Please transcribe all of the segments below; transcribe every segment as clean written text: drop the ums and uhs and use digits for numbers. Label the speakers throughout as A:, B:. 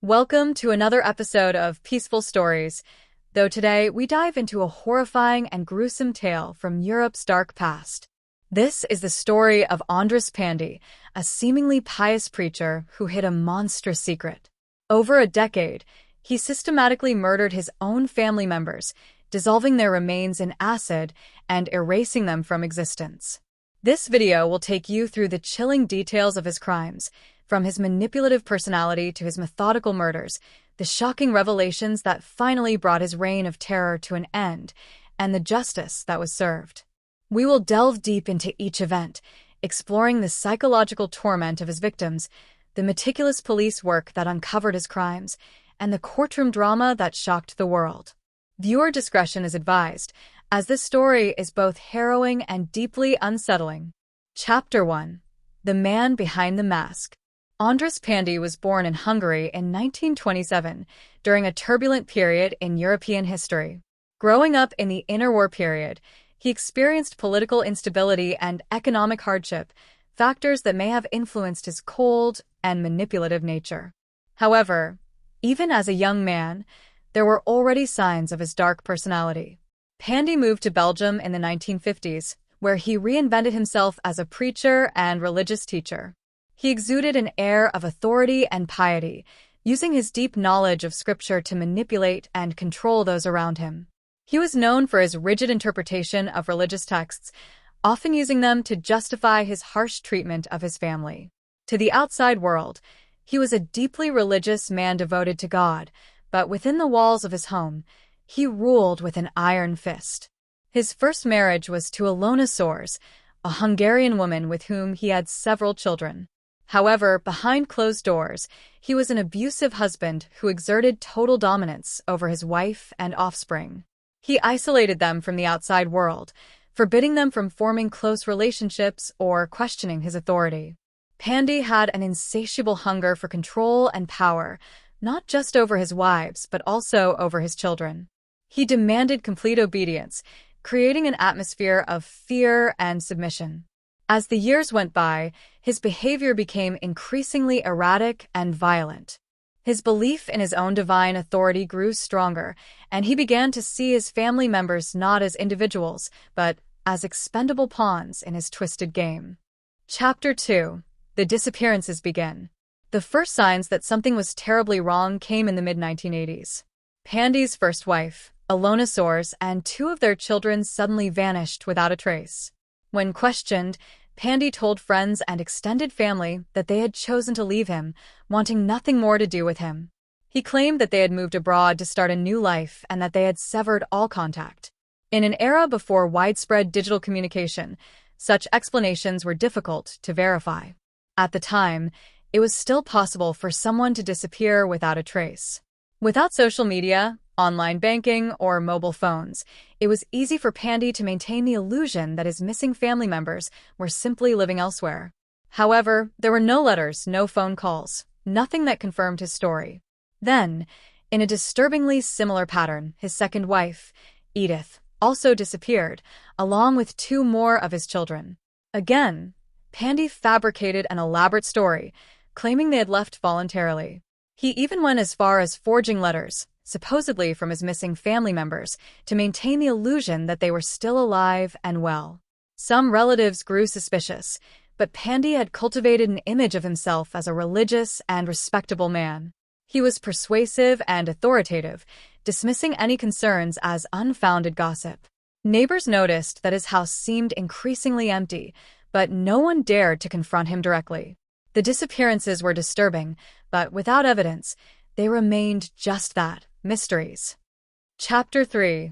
A: Welcome to another episode of Peaceful Stories, though today we dive into a horrifying and gruesome tale from Europe's dark past. This is the story of András Pándy, a seemingly pious preacher who hid a monstrous secret. Over a decade, he systematically murdered his own family members, dissolving their remains in acid and erasing them from existence. This video will take you through the chilling details of his crimes, from his manipulative personality to his methodical murders, the shocking revelations that finally brought his reign of terror to an end, and the justice that was served. We will delve deep into each event, exploring the psychological torment of his victims, the meticulous police work that uncovered his crimes, and the courtroom drama that shocked the world. Viewer discretion is advised, as this story is both harrowing and deeply unsettling. Chapter 1. The Man Behind the Mask. András Pándy was born in Hungary in 1927, during a turbulent period in European history. Growing up in the interwar period, he experienced political instability and economic hardship, factors that may have influenced his cold and manipulative nature. However, even as a young man, there were already signs of his dark personality. Pándy moved to Belgium in the 1950s, where he reinvented himself as a preacher and religious teacher. He exuded an air of authority and piety, using his deep knowledge of scripture to manipulate and control those around him. He was known for his rigid interpretation of religious texts, often using them to justify his harsh treatment of his family. To the outside world, he was a deeply religious man devoted to God, but within the walls of his home, he ruled with an iron fist. His first marriage was to notorious, a Hungarian woman with whom he had several children. However, behind closed doors, he was an abusive husband who exerted total dominance over his wife and offspring. He isolated them from the outside world, forbidding them from forming close relationships or questioning his authority. Pándy had an insatiable hunger for control and power, not just over his wives, but also over his children. He demanded complete obedience, creating an atmosphere of fear and submission. As the years went by, his behavior became increasingly erratic and violent. His belief in his own divine authority grew stronger, and he began to see his family members not as individuals, but as expendable pawns in his twisted game. Chapter 2. The disappearances begin. The first signs that something was terribly wrong came in the mid-1980s. Pándy's first wife, notorious, and two of their children suddenly vanished without a trace. When questioned, Pándy told friends and extended family that they had chosen to leave him, wanting nothing more to do with him. He claimed that they had moved abroad to start a new life and that they had severed all contact. In an era before widespread digital communication, such explanations were difficult to verify. At the time, it was still possible for someone to disappear without a trace. Without social media, online banking, or mobile phones, it was easy for Pándy to maintain the illusion that his missing family members were simply living elsewhere. However, there were no letters, no phone calls, nothing that confirmed his story. Then, in a disturbingly similar pattern, his second wife, Edith, also disappeared, along with two more of his children. Again, Pándy fabricated an elaborate story, claiming they had left voluntarily. He even went as far as forging letters, supposedly from his missing family members, to maintain the illusion that they were still alive and well. Some relatives grew suspicious, but Pándy had cultivated an image of himself as a religious and respectable man. He was persuasive and authoritative, dismissing any concerns as unfounded gossip. Neighbors noticed that his house seemed increasingly empty, but no one dared to confront him directly. The disappearances were disturbing, but without evidence, they remained just that. Mysteries. Chapter 3.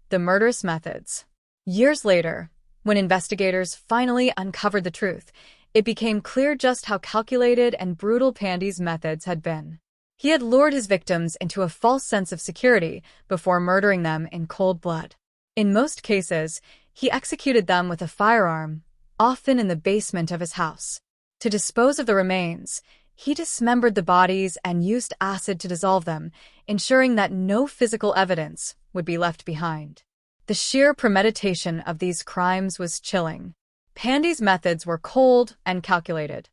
A: The Murderous Methods. Years later, when investigators finally uncovered the truth, it became clear just how calculated and brutal Pándy's methods had been. He had lured his victims into a false sense of security before murdering them in cold blood. In most cases, he executed them with a firearm, often in the basement of his house. To dispose of the remains, he dismembered the bodies and used acid to dissolve them, ensuring that no physical evidence would be left behind. The sheer premeditation of these crimes was chilling. Pándy's methods were cold and calculated.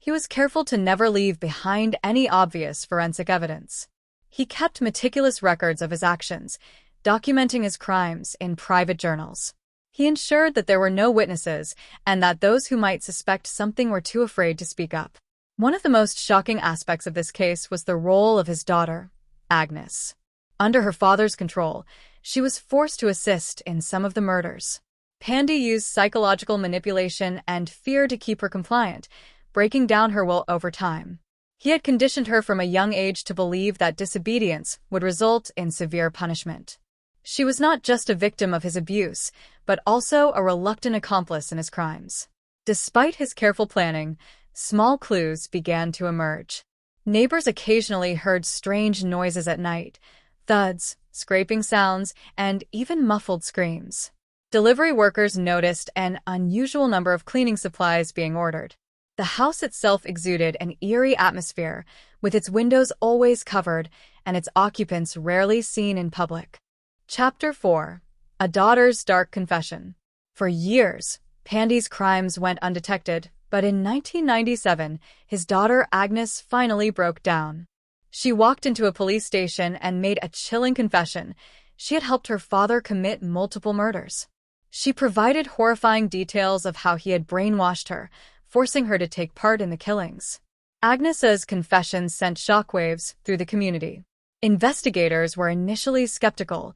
A: He was careful to never leave behind any obvious forensic evidence. He kept meticulous records of his actions, documenting his crimes in private journals. He ensured that there were no witnesses and that those who might suspect something were too afraid to speak up. One of the most shocking aspects of this case was the role of his daughter, Agnes. Under her father's control, she was forced to assist in some of the murders. Pándy used psychological manipulation and fear to keep her compliant, breaking down her will over time. He had conditioned her from a young age to believe that disobedience would result in severe punishment. She was not just a victim of his abuse, but also a reluctant accomplice in his crimes. Despite his careful planning, small clues began to emerge. Neighbors occasionally heard strange noises at night, thuds, scraping sounds, and even muffled screams. Delivery workers noticed an unusual number of cleaning supplies being ordered. The house itself exuded an eerie atmosphere, with its windows always covered and its occupants rarely seen in public. Chapter 4. A Daughter's Dark Confession. For years, Pándy's crimes went undetected, but in 1997, his daughter Agnes finally broke down. She walked into a police station and made a chilling confession. She had helped her father commit multiple murders. She provided horrifying details of how he had brainwashed her, forcing her to take part in the killings. Agnes's confession sent shockwaves through the community. Investigators were initially skeptical.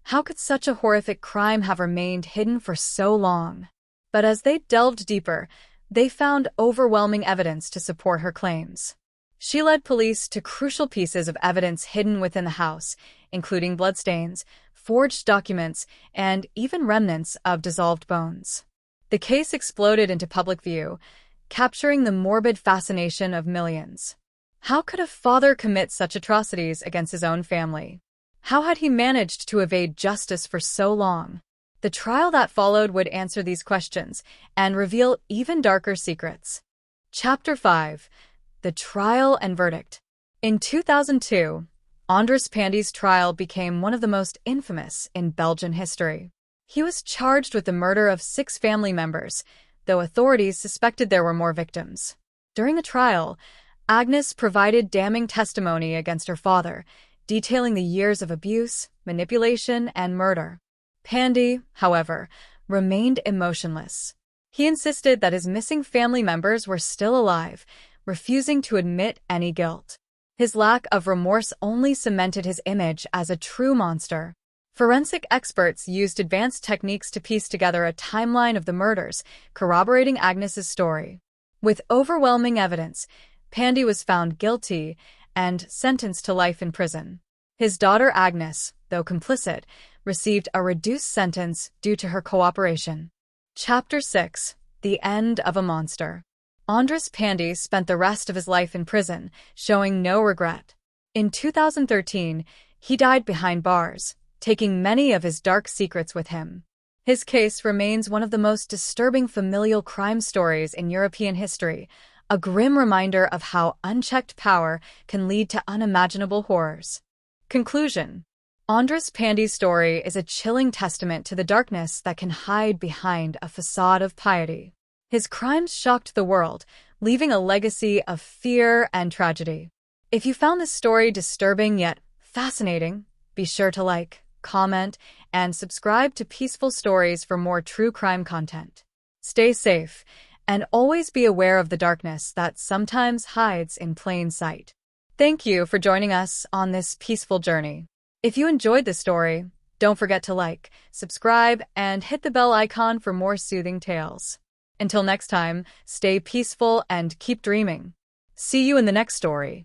A: How could such a horrific crime have remained hidden for so long? But as they delved deeper, they found overwhelming evidence to support her claims. She led police to crucial pieces of evidence hidden within the house, including bloodstains, forged documents, and even remnants of dissolved bones. The case exploded into public view, capturing the morbid fascination of millions. How could a father commit such atrocities against his own family? How had he managed to evade justice for so long? The trial that followed would answer these questions and reveal even darker secrets. Chapter 5. The Trial and Verdict. In 2002, András Pándy's trial became one of the most infamous in Belgian history. He was charged with the murder of 6 family members, though authorities suspected there were more victims. During the trial, Agnes provided damning testimony against her father, detailing the years of abuse, manipulation, and murder. Pándy, however, remained emotionless. He insisted that his missing family members were still alive, refusing to admit any guilt. His lack of remorse only cemented his image as a true monster. Forensic experts used advanced techniques to piece together a timeline of the murders, corroborating Agnes's story. With overwhelming evidence, Pándy was found guilty and sentenced to life in prison. His daughter Agnes, though complicit, received a reduced sentence due to her cooperation. Chapter 6. The End of a Monster. András Pándy spent the rest of his life in prison, showing no regret. In 2013, he died behind bars, taking many of his dark secrets with him. His case remains one of the most disturbing familial crime stories in European history, a grim reminder of how unchecked power can lead to unimaginable horrors. Conclusion. András Pándy's story is a chilling testament to the darkness that can hide behind a facade of piety. His crimes shocked the world, leaving a legacy of fear and tragedy. If you found this story disturbing yet fascinating, be sure to like, comment, and subscribe to Peaceful Stories for more true crime content. Stay safe, and always be aware of the darkness that sometimes hides in plain sight. Thank you for joining us on this peaceful journey. If you enjoyed this story, don't forget to like, subscribe, and hit the bell icon for more soothing tales. Until next time, stay peaceful and keep dreaming. See you in the next story.